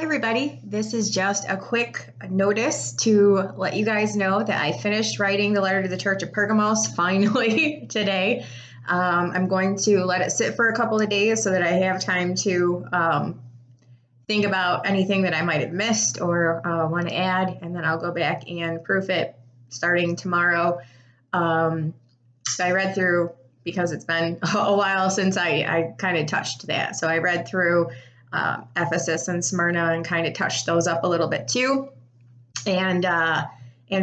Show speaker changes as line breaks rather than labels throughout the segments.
everybody. This is just a quick notice to let you guys know that I finished writing the letter to the Church of Pergamos finally today. I'm going to let it sit for a couple of days so that I have time to think about anything that I might have missed or want to add, and then I'll go back and proof it starting tomorrow. So I read through, because it's been a while since I kind of touched that. So I read through Ephesus and Smyrna and kind of touched those up a little bit too, and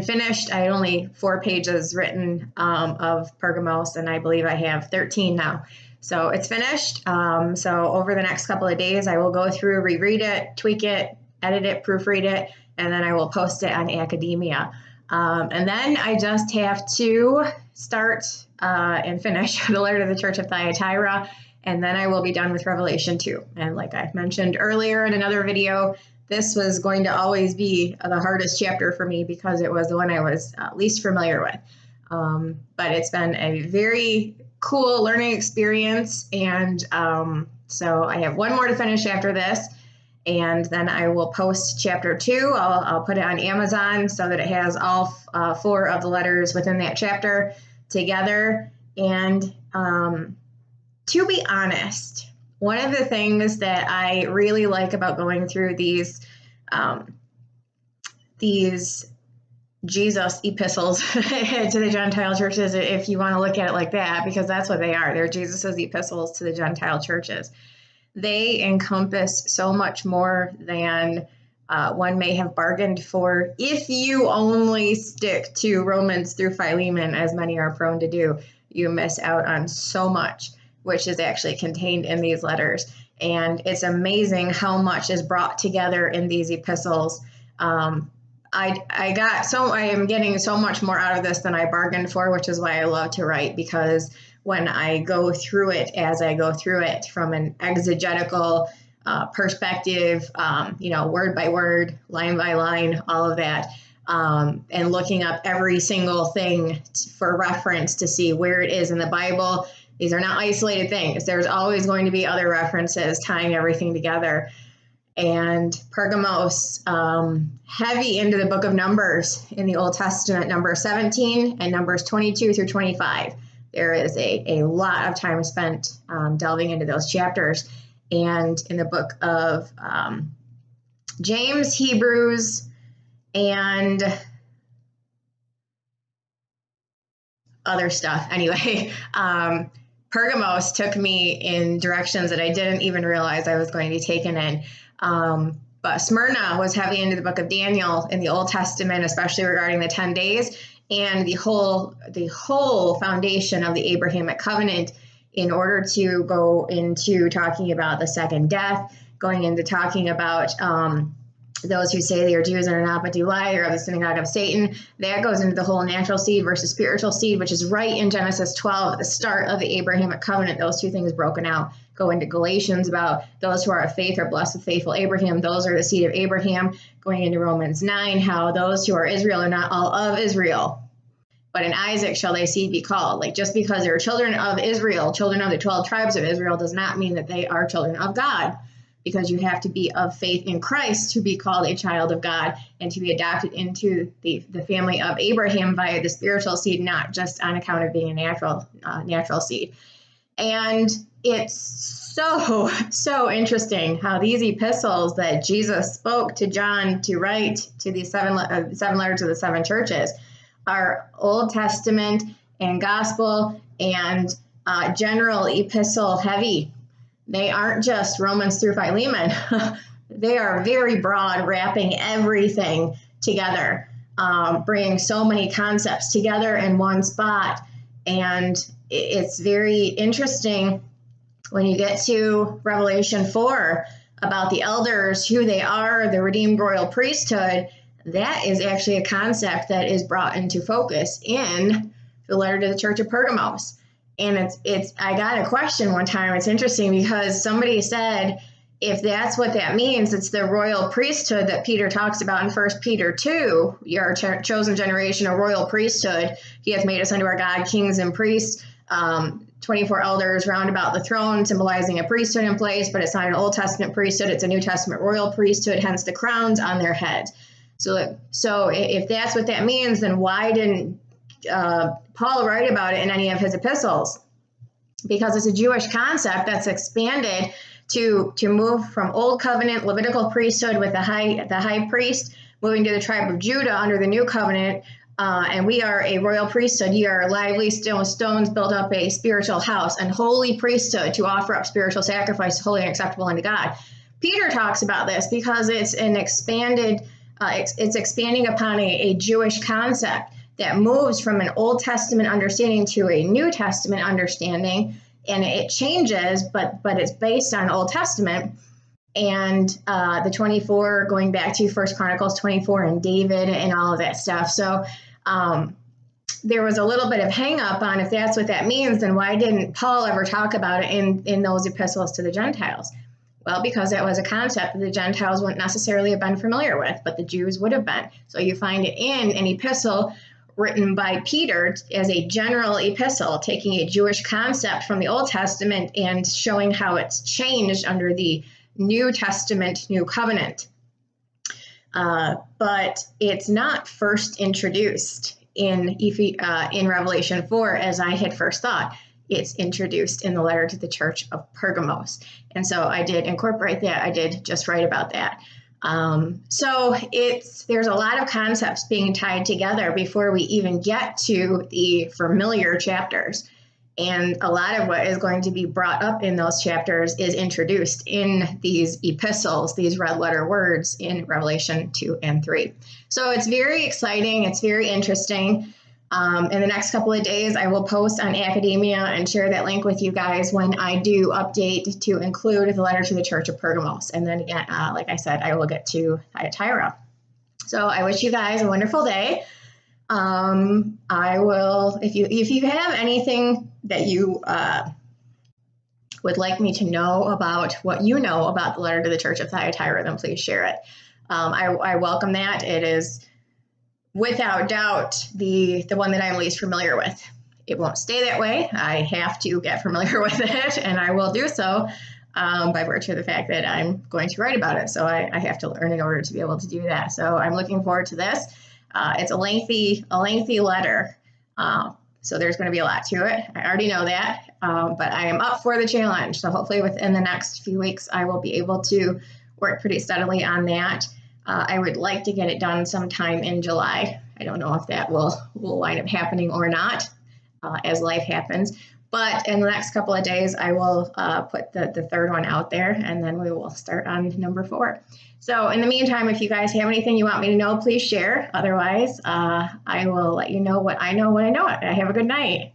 finished. I had only 4 pages written of Pergamos, and I believe I have 13 now. So it's finished. So over the next couple of days, I will go through, reread it, tweak it, edit it, proofread it, and then I will post it on Academia. And then I just have to start and finish the letter to the Church of Thyatira, and then I will be done with Revelation 2. And like I mentioned earlier in another video, this was going to always be the hardest chapter for me because it was the one I was least familiar with. But it's been a very cool learning experience, and so I have one more to finish after this, and then I will post chapter 2. I'll put it on Amazon so that it has all 4 of the letters within that chapter together. And to be honest, one of the things that I really like about going through these Jesus epistles to the Gentile churches, if you want to look at it like that, because that's what they are. They're Jesus's epistles to the Gentile churches. They encompass so much more than one may have bargained for if you only stick to Romans through Philemon, as many are prone to do. You miss out on so much, which is actually contained in these letters. And it's amazing how much is brought together in these epistles. I am getting so much more out of this than I bargained for, which is why I love to write, because when I go through it, as I go through it from an exegetical perspective, word by word, line by line, all of that, and looking up every single thing for reference to see where it is in the Bible. These are not isolated things. There's always going to be other references tying everything together. And Pergamos, heavy into the book of Numbers in the Old Testament, Numbers 17 and Numbers 22 through 25. There is a lot of time spent delving into those chapters. And in the book of James, Hebrews, and other stuff. Anyway, Pergamos took me in directions that I didn't even realize I was going to be taken in. But Smyrna was heavy into the book of Daniel in the Old Testament, especially regarding the 10 days and the whole foundation of the Abrahamic covenant, in order to go into talking about the second death, going into talking about those who say they are Jews and are not but do lie, or of the synagogue of Satan. That goes into the whole natural seed versus spiritual seed, which is right in Genesis 12 at the start of the Abrahamic covenant. Those 2 things broken out. Go into Galatians about those who are of faith are blessed with faithful Abraham. Those are the seed of Abraham. Going into Romans 9, how those who are Israel are not all of Israel, but in Isaac shall thy seed be called. Like, just because they're children of Israel, children of the 12 tribes of Israel, does not mean that they are children of God, because you have to be of faith in Christ to be called a child of God and to be adopted into the family of Abraham via the spiritual seed, not just on account of being a natural seed. And it's so interesting how these epistles that Jesus spoke to John to write to these 7 letters of the 7 churches are Old Testament and gospel and general epistle heavy. They aren't just Romans through Philemon. They are very broad, wrapping everything together, bringing so many concepts together in one spot. And it's very interesting when you get to Revelation 4 about the elders, who they are, the redeemed royal priesthood. That is actually a concept that is brought into focus in the letter to the Church of Pergamos. And I got a question one time. It's interesting because somebody said, if that's what that means, it's the royal priesthood that Peter talks about in 1 Peter 2, your chosen generation, a royal priesthood. He hath made us unto our God kings and priests. 24 elders round about the throne, symbolizing a priesthood in place, but it's not an Old Testament priesthood, it's a New Testament royal priesthood, hence the crowns on their heads. So if that's what that means, then why didn't Paul write about it in any of his epistles? Because it's a Jewish concept that's expanded to move from Old Covenant Levitical priesthood with the high priest, moving to the tribe of Judah under the New Covenant, and we are a royal priesthood. Ye are lively stones built up a spiritual house, and holy priesthood to offer up spiritual sacrifice, holy and acceptable unto God. Peter talks about this because it's an expanded, it's expanding upon a Jewish concept that moves from an Old Testament understanding to a New Testament understanding, and it changes, but it's based on Old Testament. And the 24 going back to 1 Chronicles 24 and David and all of that stuff. So there was a little bit of hang up on if that's what that means, then why didn't Paul ever talk about it in those epistles to the Gentiles? Well, because that was a concept that the Gentiles wouldn't necessarily have been familiar with, but the Jews would have been. So you find it in an epistle written by Peter as a general epistle, taking a Jewish concept from the Old Testament and showing how it's changed under the New Testament, New Covenant. But it's not first introduced in Revelation 4 as I had first thought. It's introduced in the letter to the church of Pergamos. And so I did incorporate that. I did just write about that. So there's a lot of concepts being tied together before we even get to the familiar chapters. And a lot of what is going to be brought up in those chapters is introduced in these epistles, these red letter words in Revelation 2 and 3. So it's very exciting. It's very interesting. In the next couple of days, I will post on Academia and share that link with you guys when I do update to include the letter to the Church of Pergamos. And then again, like I said, I will get to Thyatira. So I wish you guys a wonderful day. I will, if you have anything that you would like me to know about what you know about the letter to the Church of Thyatira, then please share it. I welcome that. It is without doubt the one that I'm least familiar with. It won't stay that way. I have to get familiar with it, and I will do so by virtue of the fact that I'm going to write about it. So I have to learn in order to be able to do that. So I'm looking forward to this. It's a lengthy letter, so there's going to be a lot to it. I already know that, but I am up for the challenge. So hopefully within the next few weeks, I will be able to work pretty steadily on that. I would like to get it done sometime in July. I don't know if that will wind up happening or not, as life happens. But in the next couple of days, I will put the third one out there, and then we will start on number 4. So in the meantime, if you guys have anything you want me to know, please share. Otherwise, I will let you know what I know when I know it. Have a good night.